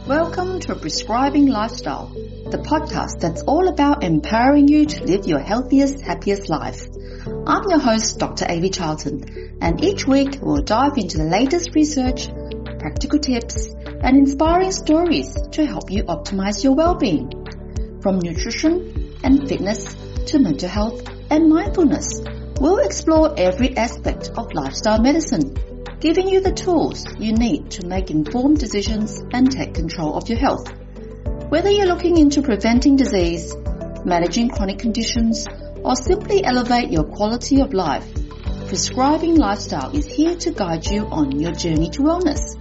Welcome to Prescribing Lifestyle, the podcast that's all about empowering you to live your healthiest, happiest life. I'm your host, Dr. Avi Charlton, and each week we'll dive into the latest research, practical tips, and inspiring stories to help you optimize your well-being. From nutrition and fitness to mental health and mindfulness, we'll explore every aspect of lifestyle medicine, giving you the tools you need to make informed decisions and take control of your health. Whether you're looking into preventing disease, managing chronic conditions, or simply elevate your quality of life, Prescribing Lifestyle is here to guide you on your journey to wellness.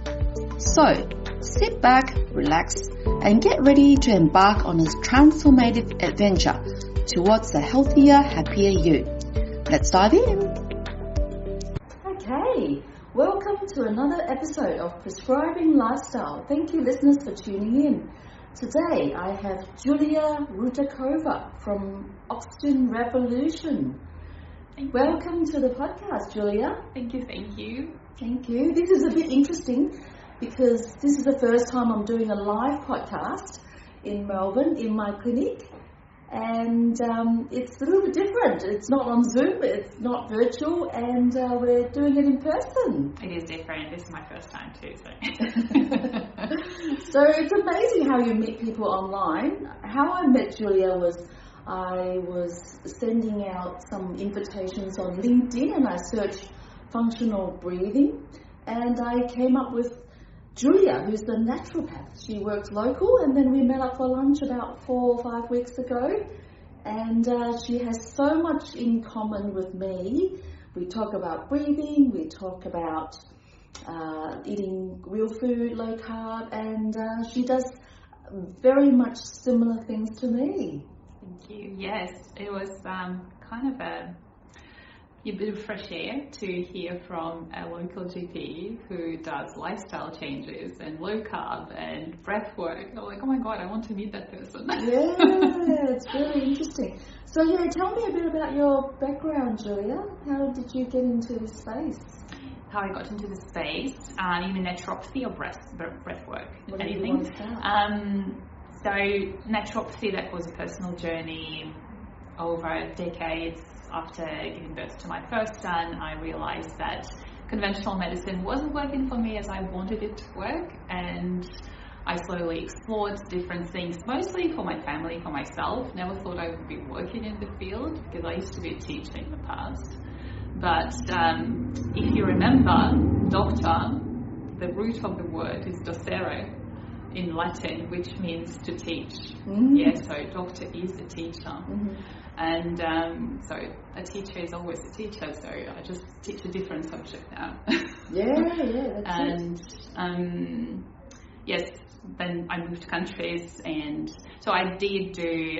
So, sit back, relax, and get ready to embark on this transformative adventure towards a healthier, happier you. Let's dive in. Okay. Welcome to another episode of Prescribing Lifestyle. Thank you, listeners, for tuning in. Today, I have Julia Rudakova from Oxygen Revolution. Welcome to the podcast, Julia. Thank you. Thank you. This is a bit interesting because this is the first time I'm doing a live podcast in Melbourne in my clinic. And it's a little bit different. It's not on Zoom, it's not virtual, and we're doing it in person. It is different. This is my first time too. So it's amazing how you meet people online. How I met Julia was I was sending out some invitations on LinkedIn and I searched functional breathing and I came up with Julia, who's the naturopath. She works local, and then we met up for lunch about 4 or 5 weeks ago, and she has so much in common with me. We talk about breathing, we talk about eating real food, low carb, and she does very much similar things to me. Thank you. Yes, it was kind of a bit of fresh air to hear from a local GP who does lifestyle changes and low carb and breath work. I'm like, oh my God, I want to meet that person. Yeah, it's really interesting. So tell me a bit about your background, Julia. How did you get into this space? How I got into the space? You mean naturopathy or breath work? What Anything? Do you want to start? So naturopathy, that was a personal journey over decades. After giving birth to my first son, I realized that conventional medicine wasn't working for me as I wanted it to work, and I slowly explored different things, mostly for my family, for myself. Never thought I would be working in the field because I used to be a teacher in the past. But if you remember, doctor, the root of the word is docere in Latin, which means to teach. Mm-hmm. Yeah, so doctor is a teacher. Mm-hmm. And so a teacher is always a teacher, so I just teach a different subject now. Yeah, that's and yes, then I moved countries, and so I did do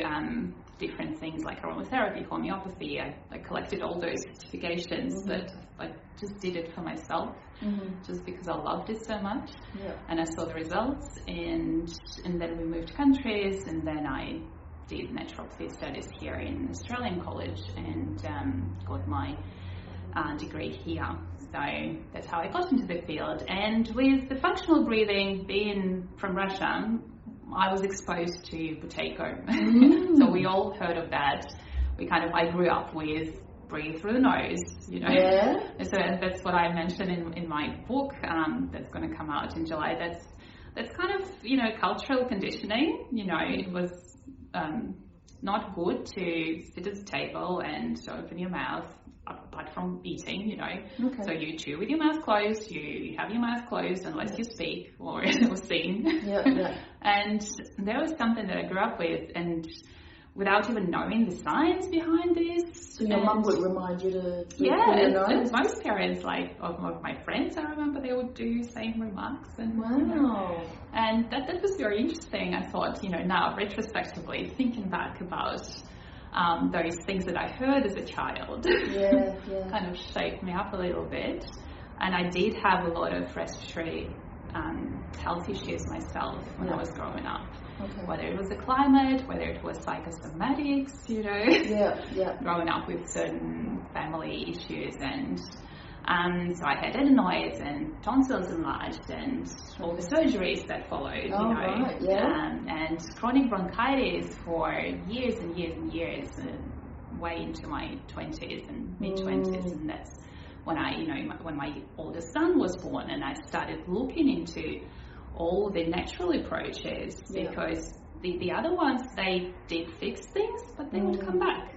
different things like aromatherapy, homeopathy. I collected all those certifications, mm-hmm. but I just did it for myself, mm-hmm. just because I loved it so much. Yeah. And I saw the results, and then we moved countries, and then I did naturopathy studies here in Australian College and got my degree here. So that's how I got into the field. And with the functional breathing, being from Russia, I was exposed to potato. So we all heard of that. I grew up with breathe through the nose, Yeah. So that's what I mentioned in my book that's going to come out in July. That's kind of, cultural conditioning. It was not good to sit at the table and open your mouth apart from eating, Okay. So you chew with your mouth closed, you have your mouth closed unless you speak or sing. Yeah. And there was something that I grew up with, and without even knowing the science behind this. So your mum would remind you to and most parents, of my friends, I remember they would do same remarks. And wow. And that was very interesting. I thought, now retrospectively, thinking back about those things that I heard as a child, kind of shaped me up a little bit. And I did have a lot of respiratory health issues myself when I was growing up. Okay. Whether it was the climate, whether it was psychosomatics, Yeah. growing up with certain family issues, and So I had adenoids and tonsils enlarged and all the surgeries that followed, Right, yeah. And chronic bronchitis for years and years and years, way into my 20s and mid-20s, and that's when when my oldest son was born, and I started looking into all the natural approaches, because the other ones, they did fix things, but they would come back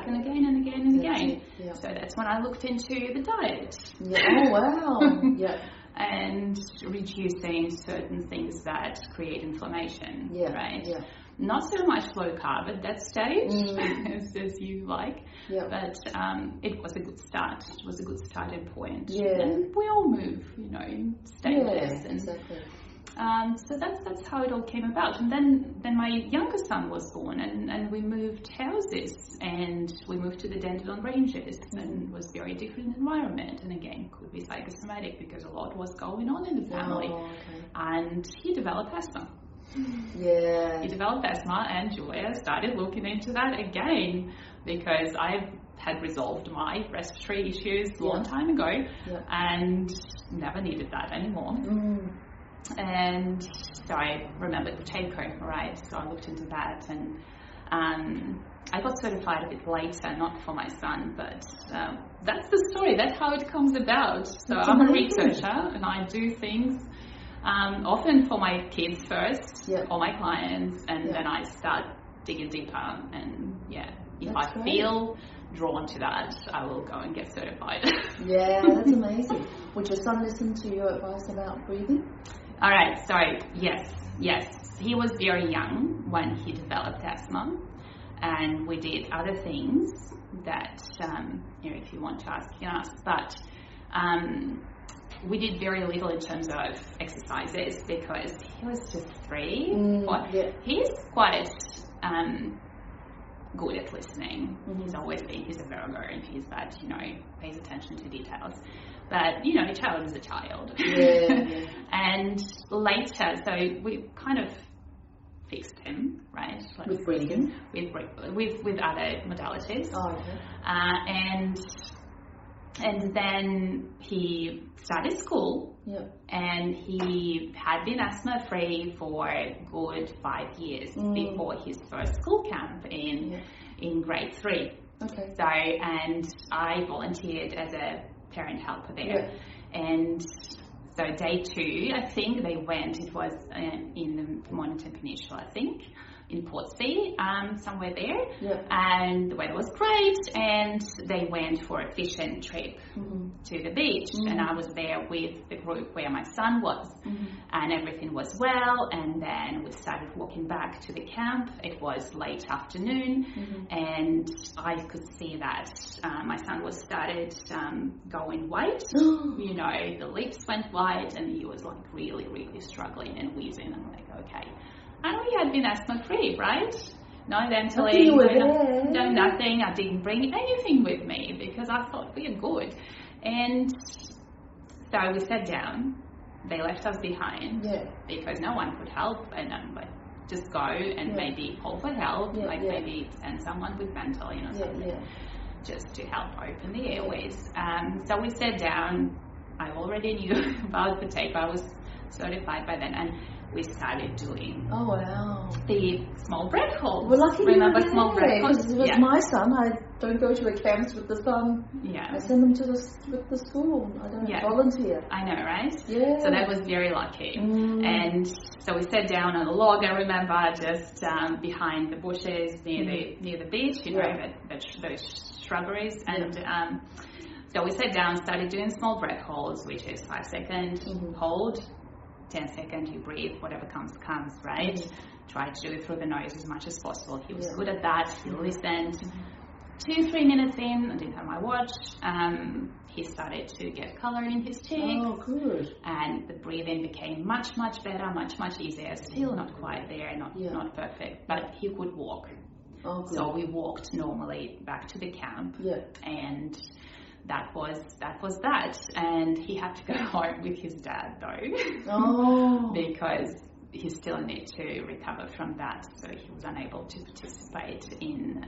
and again and again and again. Yeah. So that's when I looked into the diet. Yeah. Oh, wow. Yeah. And reducing certain things that create inflammation, right? Yeah. Not so much low carb at that stage, as you like, but it was a good start. It was a good starting point. Yeah. And we all move, in stages. Yeah, and, exactly. So that's how it all came about. And then my younger son was born, and we moved houses, and we moved to the Dandenong Ranges, and it was a very different environment. And again, could be psychosomatic because a lot was going on in the family. Oh, okay. And he developed asthma. Yeah. He developed asthma, and Julia started looking into that again, because I had resolved my respiratory issues a long time ago, and never needed that anymore. And so I remembered potato, right? So I looked into that, and I got certified a bit later, not for my son, but that's the story. That's how it comes about. So I'm a researcher, and I do things often for my kids first, or my clients, and then I start digging deeper. And if I feel drawn to that, I will go and get certified. Yeah, that's amazing. Would your son listen to your advice about breathing? All right, so yes. He was very young when he developed asthma, and we did other things that, if you want to ask, you can ask, but we did very little in terms of exercises because he was just 3. He's quite good at listening. He's always been, he's a Virgo, and he's that, pays attention to details. But, a child is a child. Yeah. And later, so we kind of fixed him, right? With breathing? With other modalities. Oh, okay. And then he started school, and he had been asthma-free for a good 5 years before his first school camp in grade 3. Okay. So, and I volunteered as a parent helper there. And so day 2, I think they went, it was in the Mornington Peninsula, I think, in Portsea, somewhere there. And the weather was great, and they went for a fishing trip to the beach, and I was there with the group where my son was, and everything was well. And then we started walking back to the camp. It was late afternoon, and I could see that my son was started going white. The lips went white, and he was like really, really struggling and wheezing. I'm like, okay. And we had been asthma-free, right? No ventilating, no nothing. I didn't bring anything with me because I thought we are good. And so we sat down. They left us behind because no one could help. And I'm like, just go and maybe call for help, maybe send someone with mental, something, just to help open the airways. So we sat down. I already knew about potato. I was certified by then, and we started doing the small bread holes. Well, lucky remember small bread holes? With my son, I don't go to the camps with the son. I send them to the school. I don't volunteer. I know, right? Yeah. So that was very lucky. And so we sat down on a log. I remember just behind the bushes near the beach. Those shrubberies. And so we sat down, started doing small breath holds, which is 5 seconds hold. 10 seconds, you breathe, whatever comes, right? Try to do it through the nose as much as possible. He was good at that. He listened. 2-3 minutes in, I didn't have my watch, he started to get colour in his cheeks. Oh, good. And the breathing became much, much better, much, much easier. Still not quite there, not perfect, but he could walk. Oh, good. So we walked normally back to the camp. And that was that, and he had to go home with his dad though, because he still needed to recover from that, so he was unable to participate in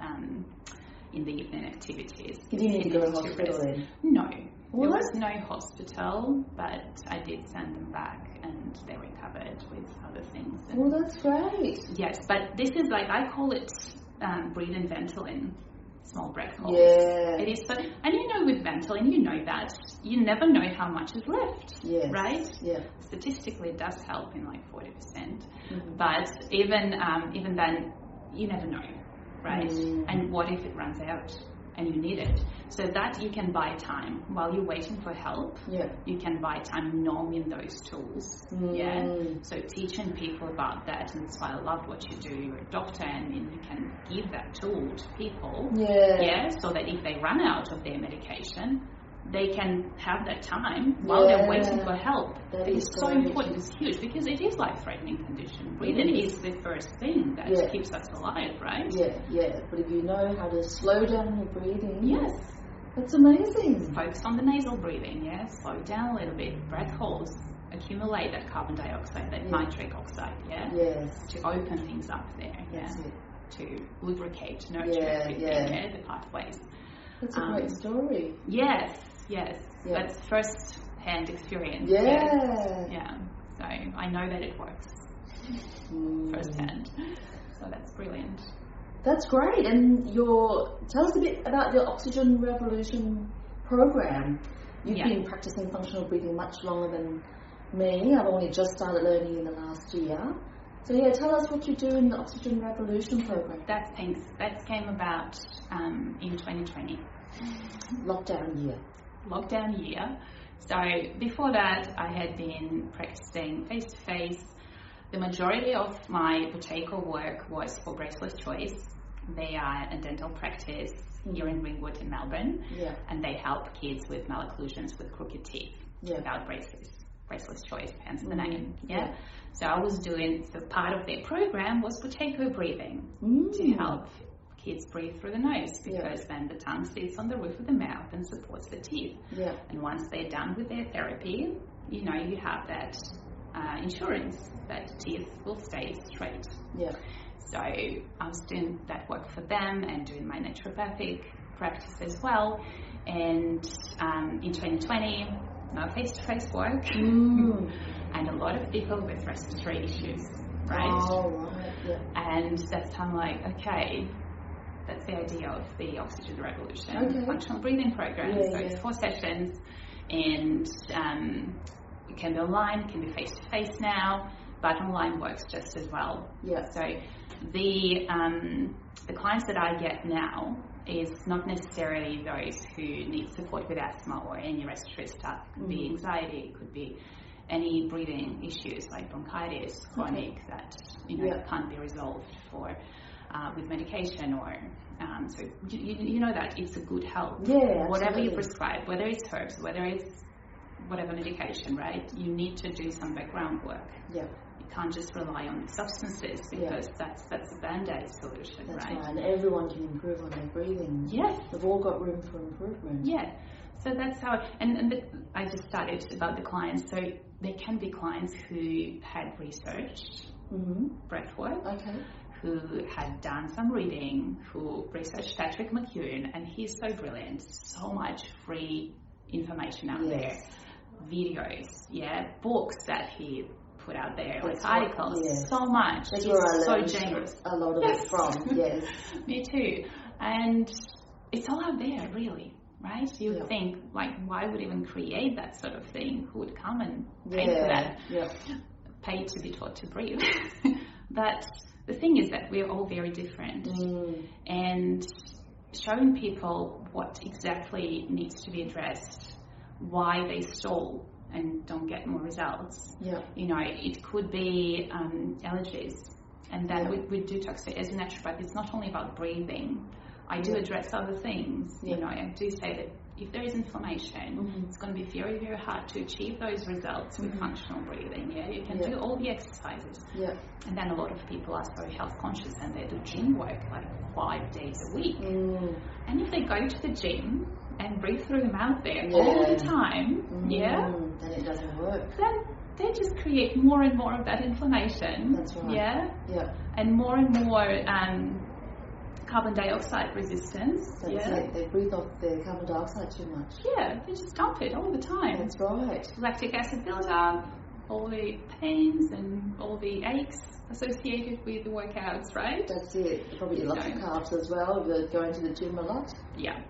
the evening activities. Did you need to go to hospital then? No, Well, there was no hospital, but I did send them back and they recovered with other things. And well, that's great. yes, but this is like, I call it breathe-in Ventolin, small breath holds. Yeah. It is so, and you know with Ventolin, you know that you never know how much is left, Yes. right? Yeah. Statistically, it does help in like 40%, Mm-hmm. but even then, you never know, right? And what if it runs out and you need it? So that you can buy time while you're waiting for help. Yeah. You can buy time knowing those tools. Yeah. So teaching people about that, and that's why I love what you do. You're a doctor, and you can give that tool to people. Yeah. Yeah. So that if they run out of their medication, they can have that time while they're waiting for help. That It is is so great. important. It's huge because it is life-threatening condition. Breathing is the first thing that keeps us alive, right? Yeah. But if you know how to slow down your breathing, Yes. that's amazing. Focus on the nasal breathing, yeah? Slow down a little bit. Breath holds accumulate that carbon dioxide, that nitric oxide, yeah? Yes. To open things up there, yeah? That's it. To lubricate, nurture everything, yeah? The pathways. That's a great story. Yes. Yeah. That's first-hand experience. Yeah. Yeah. So I know that it works firsthand. So that's brilliant. That's great. And tell us a bit about your Oxygen Revolution program. You've been practicing functional breathing much longer than me. I've only just started learning in the last year. So tell us what you do in the Oxygen Revolution program. That came about in 2020. Lockdown year. So before that, I had been practicing face-to-face. The majority of my Rutakova work was for Braceless Choice. They are a dental practice here in Ringwood in Melbourne, and they help kids with malocclusions with crooked teeth without braces. Braceless Choice, hence the name. So I was so part of their program was Rutakova breathing to help kids breathe through the nose, because then the tongue sits on the roof of the mouth and supports the teeth. And once they're done with their therapy, you have that insurance that teeth will stay straight. So I was doing that work for them and doing my naturopathic practice as well. And in 2020, no face-to-face work, and a lot of people with respiratory issues, right? Oh, right. And that's time like, okay, that's the idea of the Oxygen Revolution functional breathing program. So it's 4 sessions, and it can be online, it can be face-to-face now, but online works just as well. So the clients that I get now is not necessarily those who need support with asthma or any respiratory stuff. It could be anxiety, it could be any breathing issues like bronchitis, chronic, that can't be resolved with medication, or so you know that it's a good help. Whatever you prescribe, whether it's herbs, whether it's whatever medication, right? You need to do some background work. You can't just rely on substances, because that's a band-aid solution, That's right? And everyone can improve on their breathing. They've all got room for improvement. So that's how, I just started about the clients. So there can be clients who had researched breath work, who had done some reading, who researched Patrick McKeown, and he's so brilliant. So much free information out there, videos, books that he put out there, like articles, so much. That's he's where I so learned generous. a lot of it from. Me too. And it's all out there, really. Right? You would think, like, why would even create that sort of thing? Who would come and pay for that? Pay to be taught to breathe. But the thing is that we're all very different. And showing people what exactly needs to be addressed, why they stall and don't get more results. It could be allergies. And then we do talk, so as a naturopath, it's not only about breathing. I do address other things. I do say that if there is inflammation, it's going to be very, very hard to achieve those results with functional breathing. You can do all the exercises. And then a lot of people are so health conscious, and they do gym work like 5 days a week. And if they go to the gym and breathe through the mouth there all the time, then it doesn't work. Then they just create more and more of that inflammation. That's right. And more carbon dioxide resistance. That's it. They breathe off the carbon dioxide too much. Yeah, they just dump it all the time. That's right. Lactic acid builds up, all the pains and all the aches associated with the workouts, right? That's it. Probably lots of carbs as well. You're going to the gym a lot. Yeah.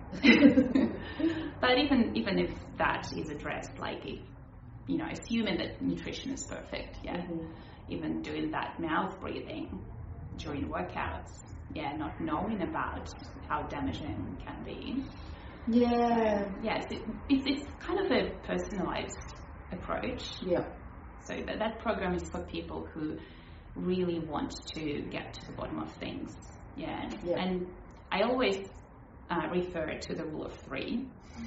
But even if that is addressed, like if, assuming that nutrition is perfect, even doing that mouth breathing during workouts, not knowing about how damaging it can be. Yeah. Yes, it's kind of a personalized approach. Yeah. So that program is for people who really want to get to the bottom of things. Yeah. And I always refer to the rule of 3.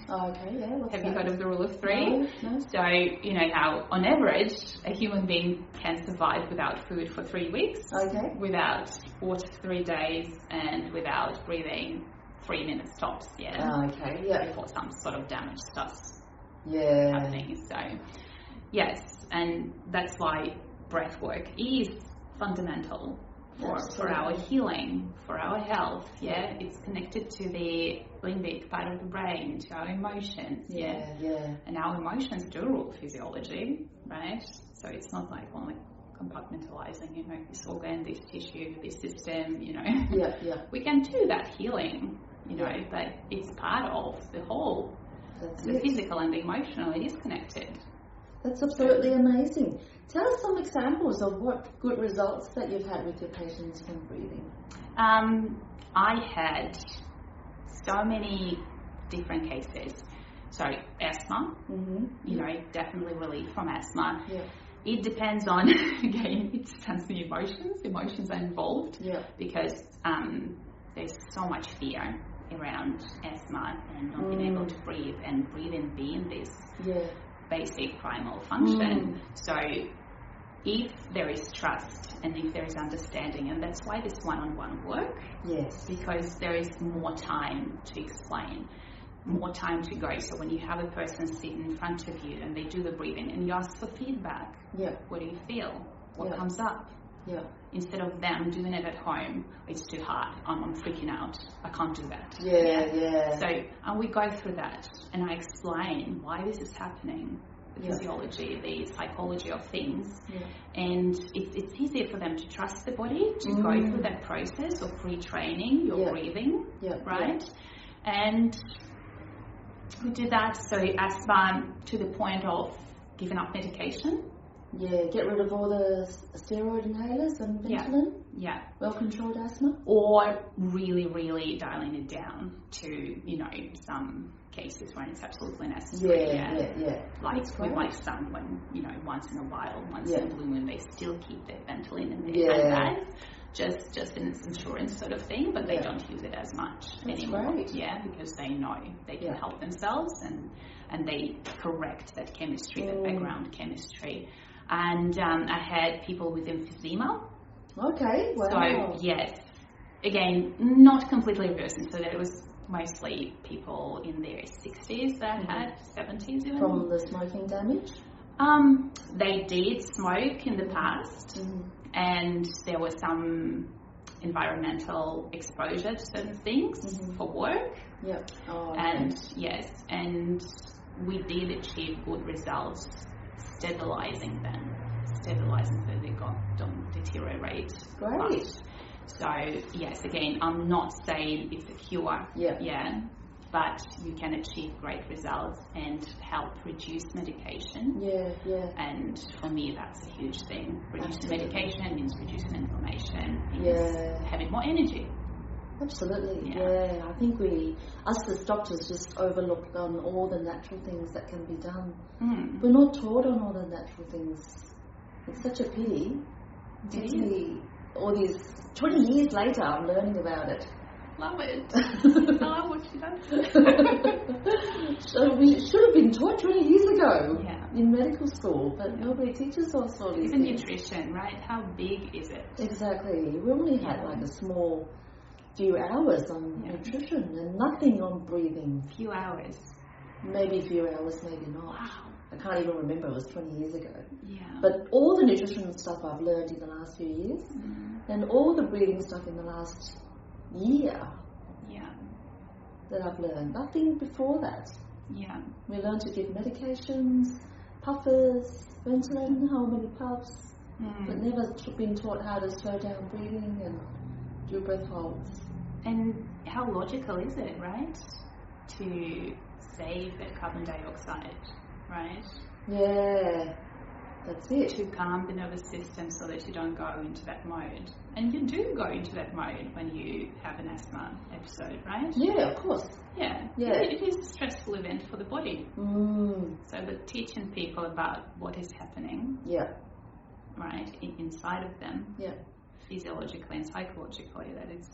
Oh, okay, yeah. Have you heard of the rule of 3? No. So, how on average a human being can survive without food for 3 weeks, without water for 3 days, and without breathing 3 minutes tops, before some sort of damage starts happening. So, yes, and that's why breath work is fundamental for our healing, for our health. It's connected to the limbic part of the brain, to our emotions. And our emotions do rule physiology, right? So it's not like only compartmentalizing, this organ, this tissue, this system, we can do that healing, but it's part of the whole. The physical and the emotional, it is connected. That's absolutely amazing. Tell us some examples of what good results that you've had with your patients from breathing. I had so many different cases. So asthma, definitely relief from asthma. Yeah. It depends on, again, it depends on the emotions. Emotions are involved because there's so much fear around asthma and not being able to breathe, and breathing being this basic primal function. So if there is trust and if there is understanding, and that's why this one-on-one work, because there is more time to explain, more time to go. So when you have a person sitting in front of you and they do the breathing and you ask for feedback, what do you feel? What comes up? Instead of them doing it at home, it's too hard, I'm freaking out, I can't do that. So, and we go through that and I explain why this is happening, the physiology, the psychology of things, and it's easier for them to trust the body, to go through that process of retraining your breathing, right? And we do that, so asthma to the point of giving up medication. Get rid of all the steroid inhalers and penicillin. Well-controlled asthma. Or really, really dialing it down to, some cases when it's absolutely necessary. Like with my son, when, once in a while, once in a blue moon, they still keep their Ventolin in their handbag. Just an insurance sort of thing, but they don't use it as much anymore. Because they know they can help themselves and they correct that chemistry, that background chemistry. And I had people with emphysema. Okay, wow. So, again, not completely reversing. So there was mostly people in their 60s that had 70s even. From the smoking damage? They did smoke in the past, and there was some environmental exposure to certain things for work. And we did achieve good results stabilizing so they don't deteriorate. Great. So yes, again, I'm not saying it's a cure, but you can achieve great results and help reduce medication. And for me, that's a huge thing. Reducing medication means reducing inflammation, means having more energy. Absolutely, I think us as doctors just overlook on all the natural things that can be done. We're not taught on all the natural things. It's such a pity. It takes me all these 20 years later, I'm learning about it. Love it. I love what she does. So we should have been taught 20 years ago in medical school, but nobody teaches us all these things. Even nutrition, right? How big is it? Exactly. We only had like a small few hours on nutrition and nothing on breathing. Few hours. Maybe a few hours, maybe not. Wow. I can't even remember, it was 20 years ago. But all the nutrition stuff I've learned in the last few years, and all the breathing stuff in the last year Yeah. that I've learned. Nothing before that. Yeah. We learn to give medications, puffers, ventilating, how many puffs, but never been taught how to slow down breathing and do breath holds. And how logical is it, right? To save that carbon dioxide, right? Yeah, that's it. To calm the nervous system so that you don't go into that mode. And you do go into that mode when you have an asthma episode, right? Yeah, of course. Yeah. Yeah. It is a stressful event for the body. So we're teaching people about what is happening, Yeah. right, inside of them, Yeah. physiologically and psychologically, that it's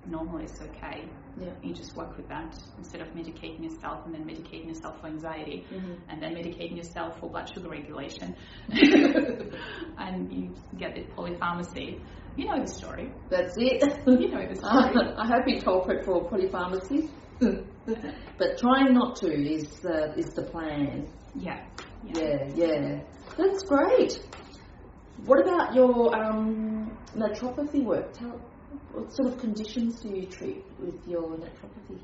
okay. Yeah. You just work with that instead of medicating yourself and then medicating yourself for anxiety and then medicating yourself for blood sugar regulation. And you get this polypharmacy. You know the story. That's it. You know the story. I hope you told it for polypharmacy. But trying not to is the plan. Yeah. Yeah. That's great. What about your naturopathy work? What sort of conditions do you treat with your naturopathy?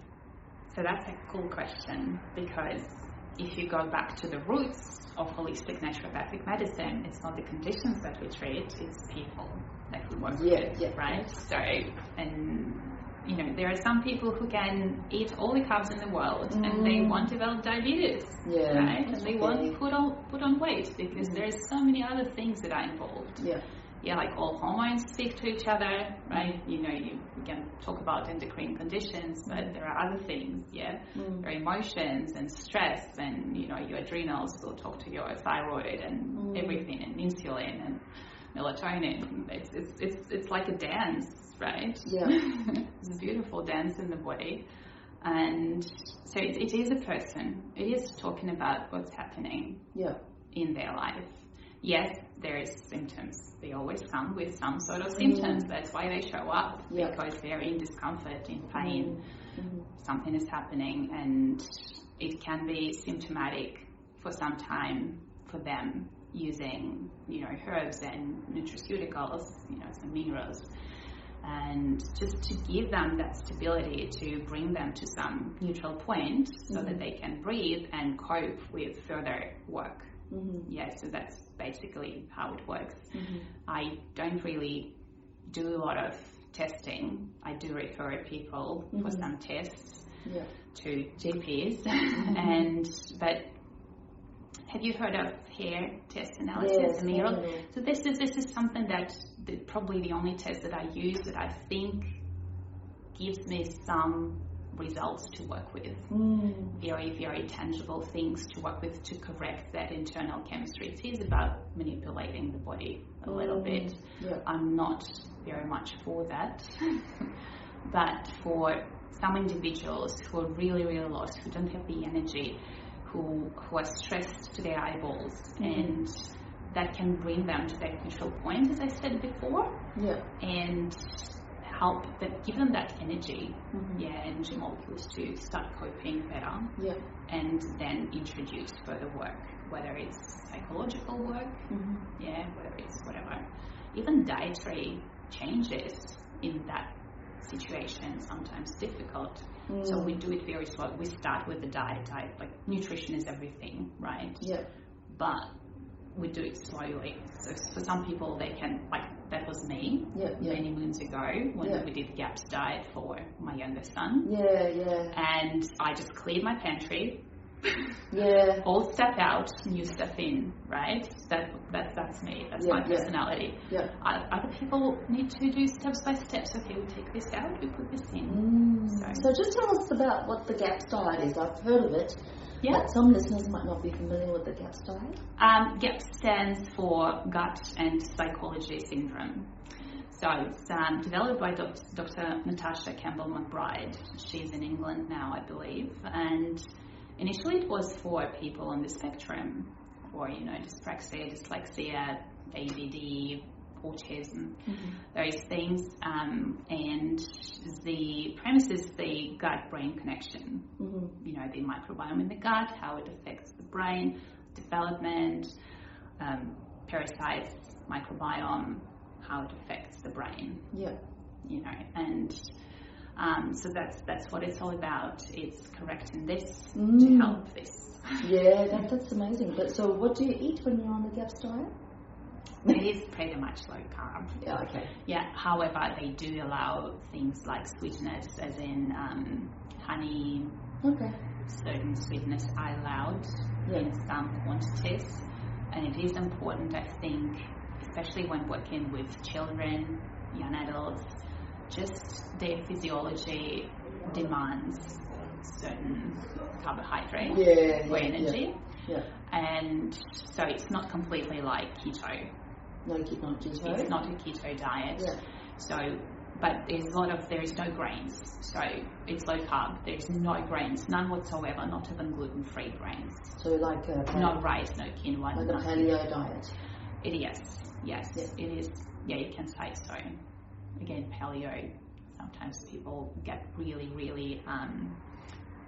So that's a cool question, because if you go back to the roots of holistic naturopathic medicine, it's not the conditions that we treat, it's people that we work with, right? So, and you know, there are some people who can eat all the carbs in the world and they won't develop diabetes, right? And they won't put on weight because there's so many other things that are involved. Yeah, like all hormones speak to each other, right? You know, we can talk about endocrine conditions, but there are other things, There are emotions and stress, and, you know, your adrenals will talk to your thyroid and everything, and insulin and melatonin. It's like a dance, right? Yeah. It's a beautiful dance in the body. And so it is a person. It is talking about what's happening in their life. Yes, there is symptoms. They always come with some sort of symptoms. That's why they show up, because they're in discomfort, in pain. Something is happening, and it can be symptomatic for some time for them, using, you know, herbs and nutraceuticals, you know, some minerals, and just to give them that stability, to bring them to some neutral point so that they can breathe and cope with further work. So that's basically how it works. I don't really do a lot of testing. I do refer people for some tests to GPs, but have you heard of hair test analysis? Yes, So this is something that probably the only test that I use that I think gives me some results to work with. Very, very tangible things to work with to correct that internal chemistry. It is about manipulating the body a little bit. I'm not very much for that. But for some individuals who are really, really lost, who don't have the energy, who are stressed to their eyeballs, and that can bring them to that neutral point, as I said before, and help them, give them that energy, energy molecules to start coping better, and then introduce further work, whether it's psychological work, whether it's whatever, even dietary changes in that situation, sometimes difficult. So we do it very slow. We start with the diet, like nutrition is everything, right? But we do it slowly. So for some people, they can, like that was me many moons ago when we did GAPS diet for my younger son. And I just cleared my pantry. Old stuff out, new stuff in, right? That's me. That's my personality. Other people need to do steps by steps. Okay, we take this out, we put this in. So just tell us about what the GAPS diet is. I've heard of it. But some listeners might not be familiar with the GAPS diet. GAPS stands for Gut and Psychology Syndrome. So it's developed by Dr. Natasha Campbell-McBride. She's in England now, I believe. And initially it was for people on the spectrum, for, you know, dyspraxia, dyslexia, ADD, autism, those things. And the premise is the gut-brain connection. You know, the microbiome in the gut, how it affects the brain, development, parasites, microbiome, how it affects the brain. You know, and So that's what it's all about. It's correcting this to help this. Yeah, that's amazing. But so what do you eat when you're on the GAPS diet? It is pretty much low carb. Yeah, okay. Yeah, however, they do allow things like sweeteners, as in honey. Okay. Certain sweetness are allowed in some quantities. And it is important, I think, especially when working with children, young adults, just their physiology demands certain carbohydrate for energy. Yeah. And so it's not completely like keto. No, not keto. It's not a keto diet. Yeah. So, but there is no grains. So it's low carb. There's no grains, none whatsoever, not even gluten-free grains. So like no rice, no quinoa. Like a paleo diet. It is. Yes, it is. Yeah, you can say so. Again, paleo. Sometimes people get really, really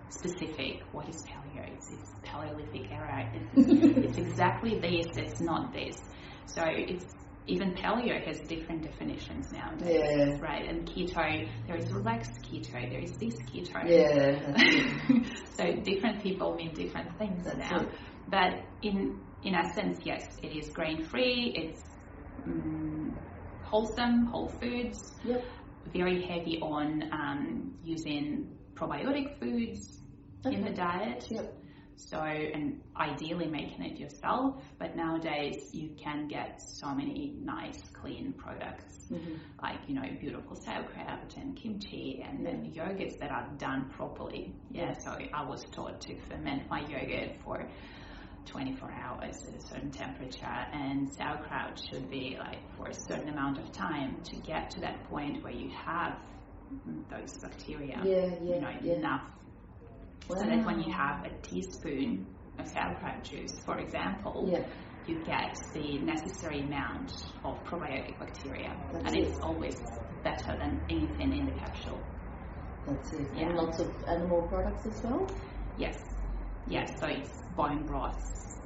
specific. What is paleo? It's Paleolithic era. It's exactly this. It's not this. So it's even paleo has different definitions nowadays, right? And keto, there is relaxed keto, there is this keto. Yeah. So different people mean different things now. But in essence, yes, it is grain-free. It's wholesome, whole foods. Yep. Very heavy on using probiotic foods in the diet. Yep. So, and ideally making it yourself, but nowadays you can get so many nice, clean products, like, beautiful sauerkraut and kimchi and then yogurts that are done properly. Yeah, so I was taught to ferment my yogurt for 24 hours at a certain temperature, and sauerkraut should be like for a certain amount of time to get to that point where you have those bacteria, enough. Wow. So that when you have a teaspoon of sauerkraut juice, for example, you get the necessary amount of probiotic bacteria. It's always better than anything in the capsule. That's it. Yeah. And lots of animal products as well? Yes. So it's bone broths,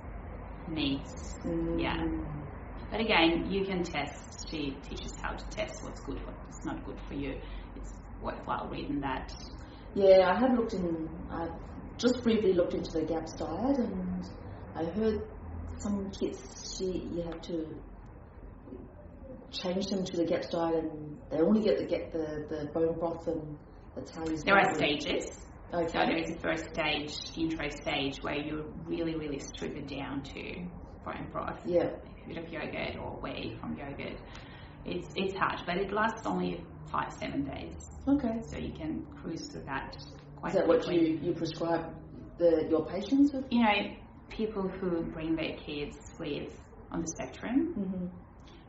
meats, But again, you can test. She teaches how to test what's good, what's not good for you. It's worthwhile reading that. Yeah, I've just briefly looked into the GAPS diet, and I heard some kids, you have to change them to the GAPS diet, and they only get the bone broth, and that's how you start. There are stages. Okay. So there is a first stage, intro stage, where you really, really strip it down to bone broth. Yeah. A bit of yogurt or whey from yogurt. It's hard, but it lasts only 5-7 days. Okay. So you can cruise through that quite quickly. Is that quickly. What you prescribe your patients with? People who bring their kids on the spectrum. Mm-hmm.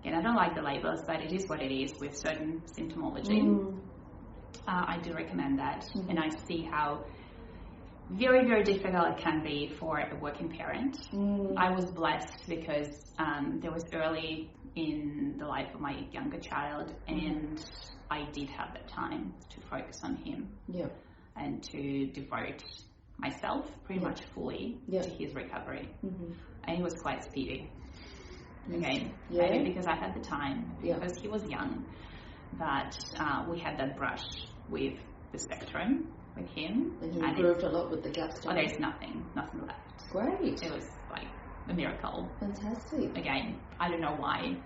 Again, I don't like the labels, but it is what it is with certain symptomology. I do recommend that, and I see how very, very difficult it can be for a working parent. I was blessed because there was early in the life of my younger child, and I did have the time to focus on him and to devote myself pretty much fully to his recovery. And it was quite speedy. Again, maybe because I had the time, because he was young, but we had that brush with the spectrum with him. And he improved a lot with the GAPS diet. Oh, there's nothing left. Great. It was like a miracle. Fantastic. Again, I don't know why.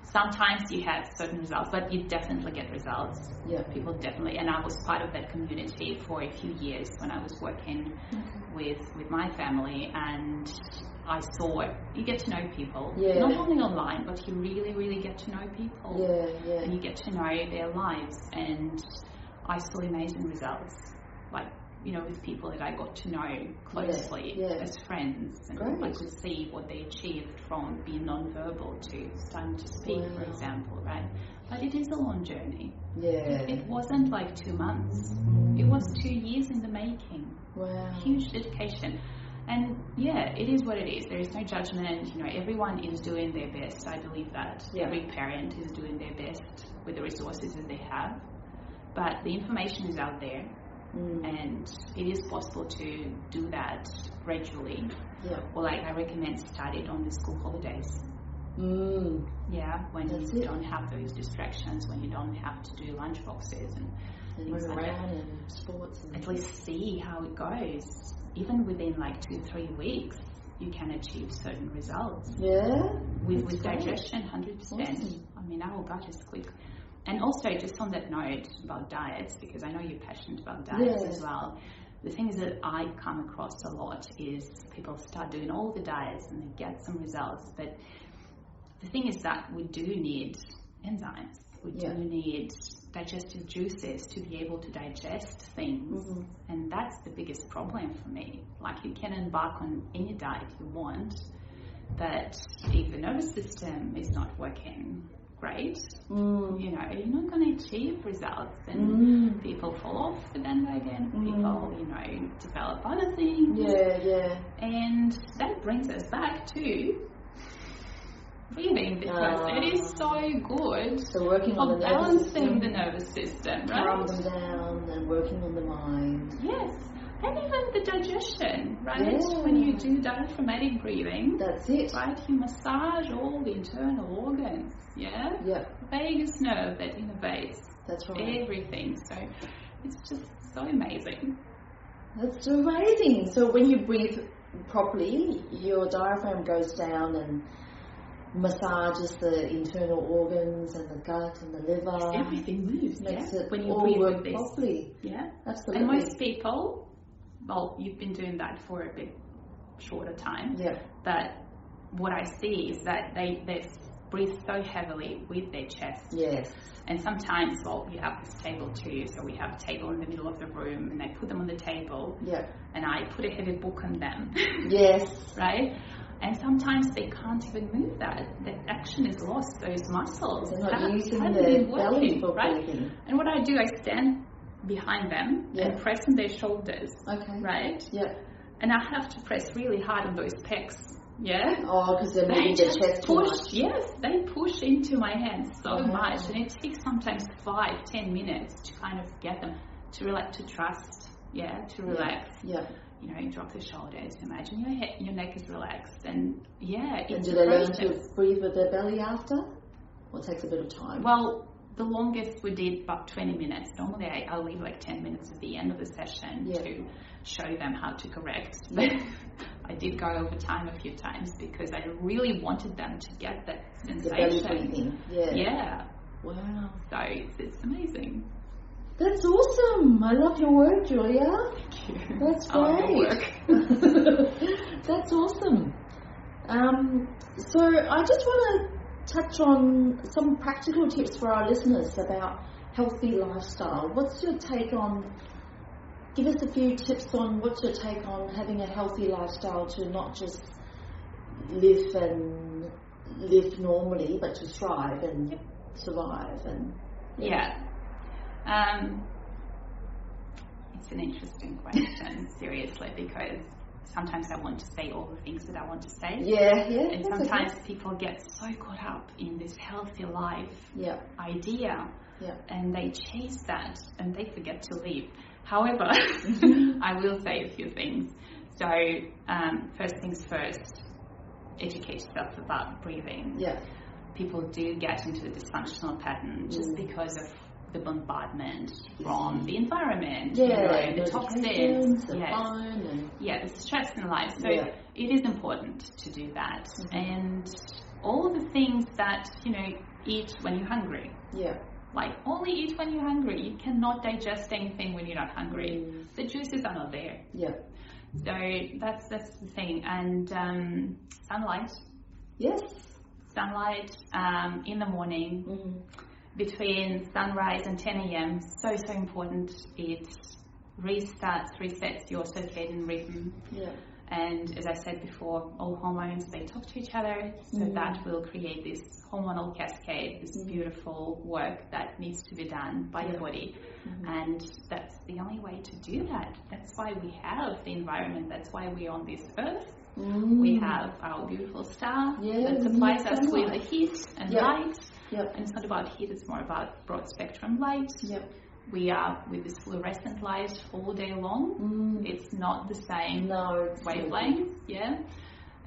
Sometimes you have certain results, but you definitely get results. Yeah. People definitely, and I was part of that community for a few years when I was working with my family, and I saw you get to know people, not only online, but you really, really get to know people, and you get to know their lives, and I saw amazing results, like, with people that I got to know closely as friends, and I could see what they achieved from being non-verbal to starting to speak, for example, right? But it is a long journey. It wasn't like 2 months. It was 2 years in the making. Wow. Huge dedication. And it is what it is. There is no judgment. Everyone is doing their best. I believe that. Every parent is doing their best with the resources that they have. But the information is out there. And it is possible to do that gradually. Or I recommend start it on the school holidays. When you don't have those distractions, when you don't have to do lunch boxes and and things run like around that. and sports. And At least see how it goes. Even within like 2-3 weeks, you can achieve certain results. Yeah. With digestion, 100%. Awesome. I mean, our gut is quick. And also, just on that note about diets, because I know you're passionate about diets as well, the things that I come across a lot is people start doing all the diets and they get some results. But the thing is that we do need enzymes. We do need digestive juices to be able to digest things. Mm-hmm. And that's the biggest problem for me. Like, you can embark on any diet you want, but if the nervous system is not working great, you know, you're not going to achieve results, and people fall off the bandwagon, people, you know, develop other things. And that brings us back to breathing, because it is so good so working on the balancing the nervous system, right? Calm them down and working on the mind. Yes. And even the digestion, right? When you do diaphragmatic breathing, that's it, right? You massage all the internal organs, vagus nerve that innervates everything. So it's just so amazing. That's amazing. So when you breathe properly, your diaphragm goes down and massages the internal organs and the gut and the liver. Everything moves. Makes it when you all breathe work like this. properly. Yeah, absolutely. And most people, well, you've been doing that for a bit shorter time. Yeah. But what I see is that they breathe so heavily with their chest. Yes. And sometimes, well, you have this table too, so we have a table in the middle of the room and they put them on the table. Yeah. And I put a heavy book on them. Yes. Right? And sometimes they can't even move that. The action is lost, those muscles. They're not using their belly for breathing. And what I do, I stand behind them and press on their shoulders. Okay. Right? Yeah. And I have to press really hard on those pecs. Yeah. Oh, because they're moving their chest too much. Yes, they push into my hands so much, and it takes sometimes 5-10 minutes to kind of get them to relax, to trust. To relax. Yeah. You know, drop the shoulders. Imagine your head, your neck is relaxed, and it's and do they learn to breathe with their belly after? Well, it takes a bit of time. Well, the longest we did about 20 minutes. Normally, I'll leave like 10 minutes at the end of the session to show them how to correct. But I did go over time a few times because I really wanted them to get that sensation. The belly breathing. Yeah. Wow. So it's amazing. That's awesome. I love your work, Julia. Thank you. That's great. I love your work. That's awesome. So I just want to touch on some practical tips for our listeners about healthy lifestyle. What's your take on, give us a few tips on what's your take on having a healthy lifestyle to not just live normally, but to thrive and survive. And it's an interesting question, seriously, because sometimes I want to say all the things that I want to say. And sometimes people get so caught up in this healthy life idea, and they chase that and they forget to live. However, I will say a few things. So, first things first, educate yourself about breathing. People do get into a dysfunctional pattern just because of the bombardment from the environment, the toxins, the stress in life. So it is important to do that, and all the things that eat when you're hungry. Like, only eat when you're hungry. You cannot digest anything when you're not hungry. The juices are not there. So that's the thing. And sunlight. Sunlight in the morning. Between sunrise and 10 a.m. so important. It resets your circadian rhythm. And as I said before, all hormones, they talk to each other, so that will create this hormonal cascade, this beautiful work that needs to be done by your body. And that's the only way to do that. That's why we have the environment. That's why we're on this earth. We have our beautiful star that supplies us with the heat and light. And it's not about heat, it's more about broad spectrum light. We are with this fluorescent light all day long. It's not the same wavelength.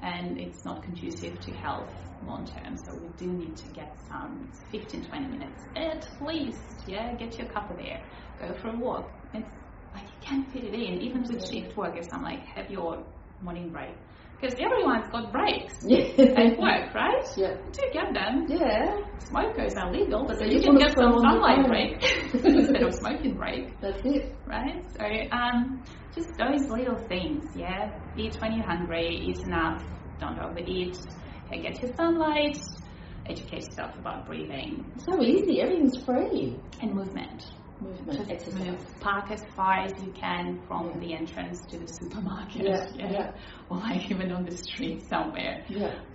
and it's not conducive to health long term. So we do need to get some 15-20 minutes at least. Get your cup of air, go for a walk. It's like you can't fit it in. Even with shift workers, I'm like, have your morning break, because everyone's got breaks at work, right? Yeah. Do get them. Yeah. Smokers are legal, but you can get some sunlight break instead of smoking break. That's it. Right? So just those little things, Eat when you're hungry, eat enough, don't overeat, get your sunlight, educate yourself about breathing. So easy, everything's free. And movement. Just exercise. Move, park as far as you can from the entrance to the supermarket. Or like even on the street somewhere.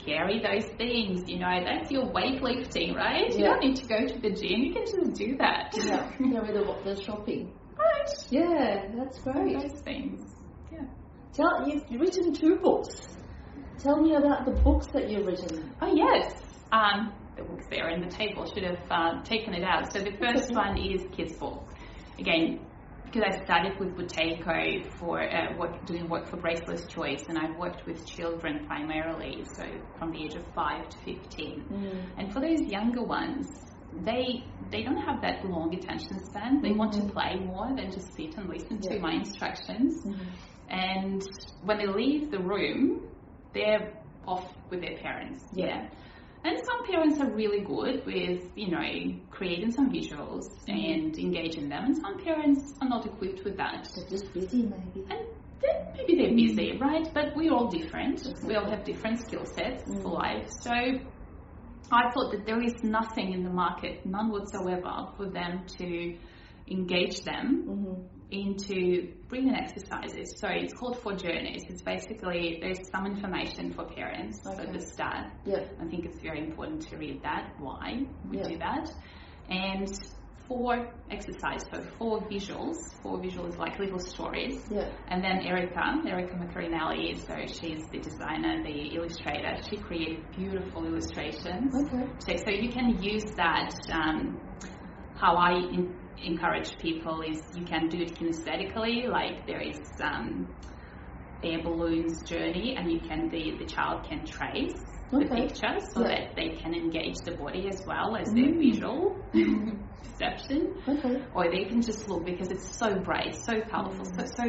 Carry those things, that's your weightlifting, right? You don't need to go to the gym, you can just do that. Carry the shopping. Right. Yeah, that's great. Those things. You've written 2 books. Tell me about the books that you've written. Oh yes. The book's there on the table. Should have taken it out. So the first one is kids' book. Again, because I started with Buteyko for doing work for Braceless Choice, and I've worked with children primarily, so from the age of 5 to 15. And for those younger ones, they don't have that long attention span. They want to play more than just sit and listen to my instructions. And when they leave the room, they're off with their parents. And some parents are really good with, creating some visuals and engaging them. And some parents are not equipped with that. They're just busy, maybe. And maybe they're busy, right? But we're all different. We all have different skill sets for life. So I thought that there is nothing in the market, none whatsoever, for them to engage them into breathing exercises. So it's called 4 Journeys. It's basically, there's some information for parents at the start. I think it's very important to read that, why we do that. And 4 exercises, so 4 visuals. 4 visuals like little stories. And then Erica Macarinelli, so she's the designer, the illustrator. She created beautiful illustrations. So you can use that. How I encourage people is you can do it kinesthetically, like there is air balloons journey, and the child can trace the picture so that they can engage the body as well as their visual perception. Or they can just look, because it's so bright, so colourful, so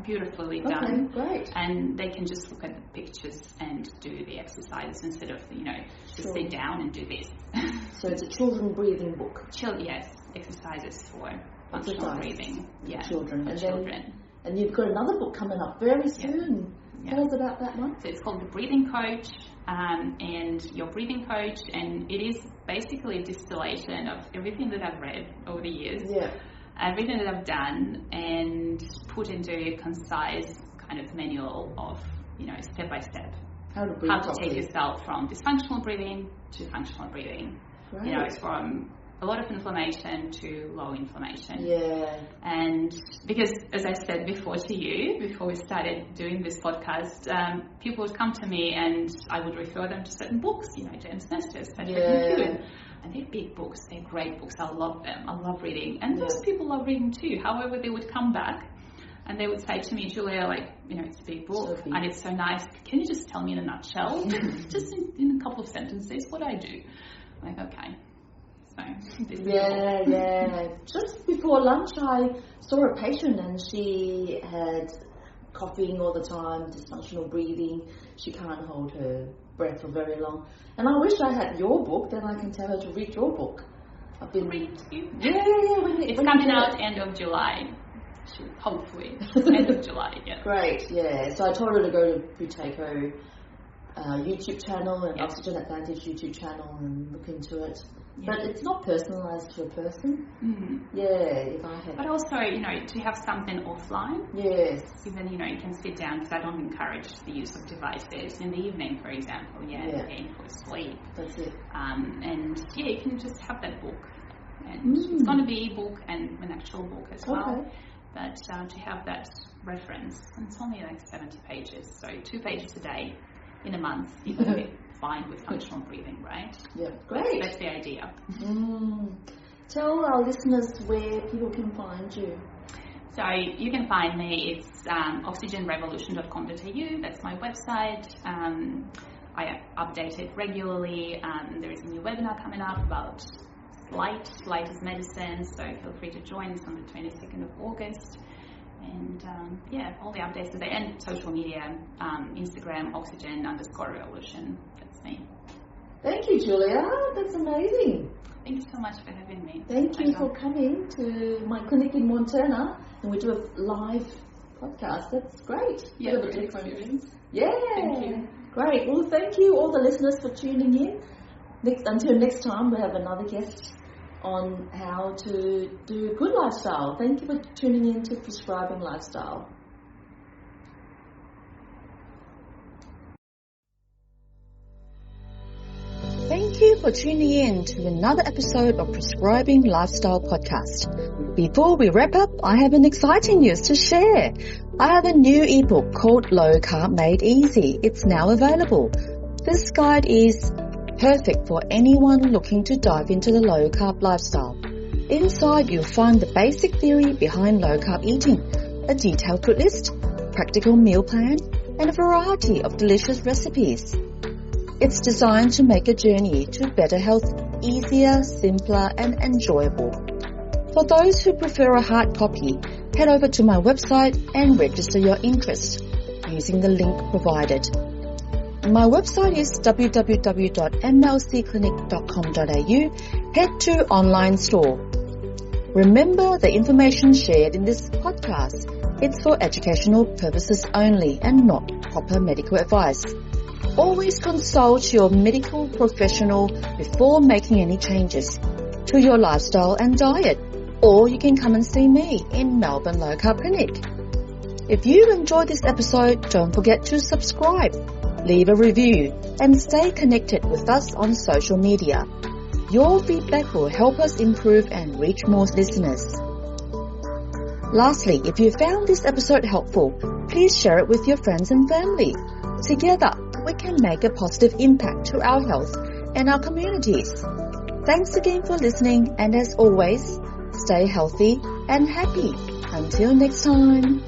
beautifully done. Great. And they can just look at the pictures and do the exercises instead of, just sit down and do this. So it's a children breathing book. Exercises for functional breathing. Children. For children. And you've got another book coming up very soon. Tell us about that one. So it's called The Breathing Coach, and Your Breathing Coach, and it is basically a distillation of everything that I've read over the years. Everything that I've done, and put into a concise kind of manual of, step by step. How to breathe properly. Take yourself from dysfunctional breathing to functional breathing. It's from a lot of inflammation to low inflammation. And because, as I said before to you, before we started doing this podcast, people would come to me and I would refer them to certain books, James Nestor's and they're big books, they're great books, I love them, I love reading. And most people love reading too. However, they would come back and they would say to me, Julia, it's a big book and it's so nice, can you just tell me in a nutshell, just in a couple of sentences, what I do? I'm like, okay. Just before lunch, I saw a patient and she had coughing all the time, dysfunctional breathing. She can't hold her breath for very long. And I wish I had your book, then I can tell her to read your book. I've been read you. It's coming out end of July. Hopefully, end of July. Great. So I told her to go to Buteyko YouTube channel and Oxygen Advantage YouTube channel and look into it. But it's not personalised to a person. If I had. But also, to have something offline. Even, you can sit down, because I don't encourage the use of devices in the evening, for example. Again, for sleep. That's it. And you can just have that book. And it's going to be e-book and an actual book as well. But to have that reference, and it's only like 70 pages, so 2 pages a day in a month, you can be fine with functional breathing, right? Great. That's the idea. Tell our listeners where people can find you. So So you can find me. It's oxygenrevolution.com.au. That's my website. I update it regularly. There is a new webinar coming up about light as medicine, so feel free to join. It's on the 22nd of August. And all the updates today, and social media, Instagram, oxygen_revolution. That's me. Thank you, Julia. That's amazing. Thank you so much for having me. Thank you for coming to my clinic in Montana, and we do a live podcast. That's great. Yeah, great experience. Yeah. Thank you. Great. Well, thank you all the listeners for tuning in. Until next time, we'll have another guest on how to do good lifestyle. Thank you for tuning in to Prescribing Lifestyle. Thank you for tuning in to another episode of Prescribing Lifestyle podcast. Before we wrap up, I have an exciting news to share. I have a new ebook called Low Carb Made Easy. It's now available. This guide is perfect for anyone looking to dive into the low carb lifestyle. Inside, you'll find the basic theory behind low carb eating, a detailed food list, practical meal plan, and a variety of delicious recipes. It's designed to make a journey to better health easier, simpler, and enjoyable. For those who prefer a hard copy, head over to my website and register your interest using the link provided. My website is www.mlcclinic.com.au. Head to online store. Remember, the information shared in this podcast, it's for educational purposes only and not proper medical advice. Always consult your medical professional before making any changes to your lifestyle and diet, or you can come and see me in Melbourne Low Carb Clinic. If you enjoyed this episode, don't forget to subscribe, leave a review, and stay connected with us on social media. Your feedback will help us improve and reach more listeners. Lastly, if you found this episode helpful, please share it with your friends and family. Together, we can make a positive impact to our health and our communities. Thanks again for listening, and as always, stay healthy and happy. Until next time.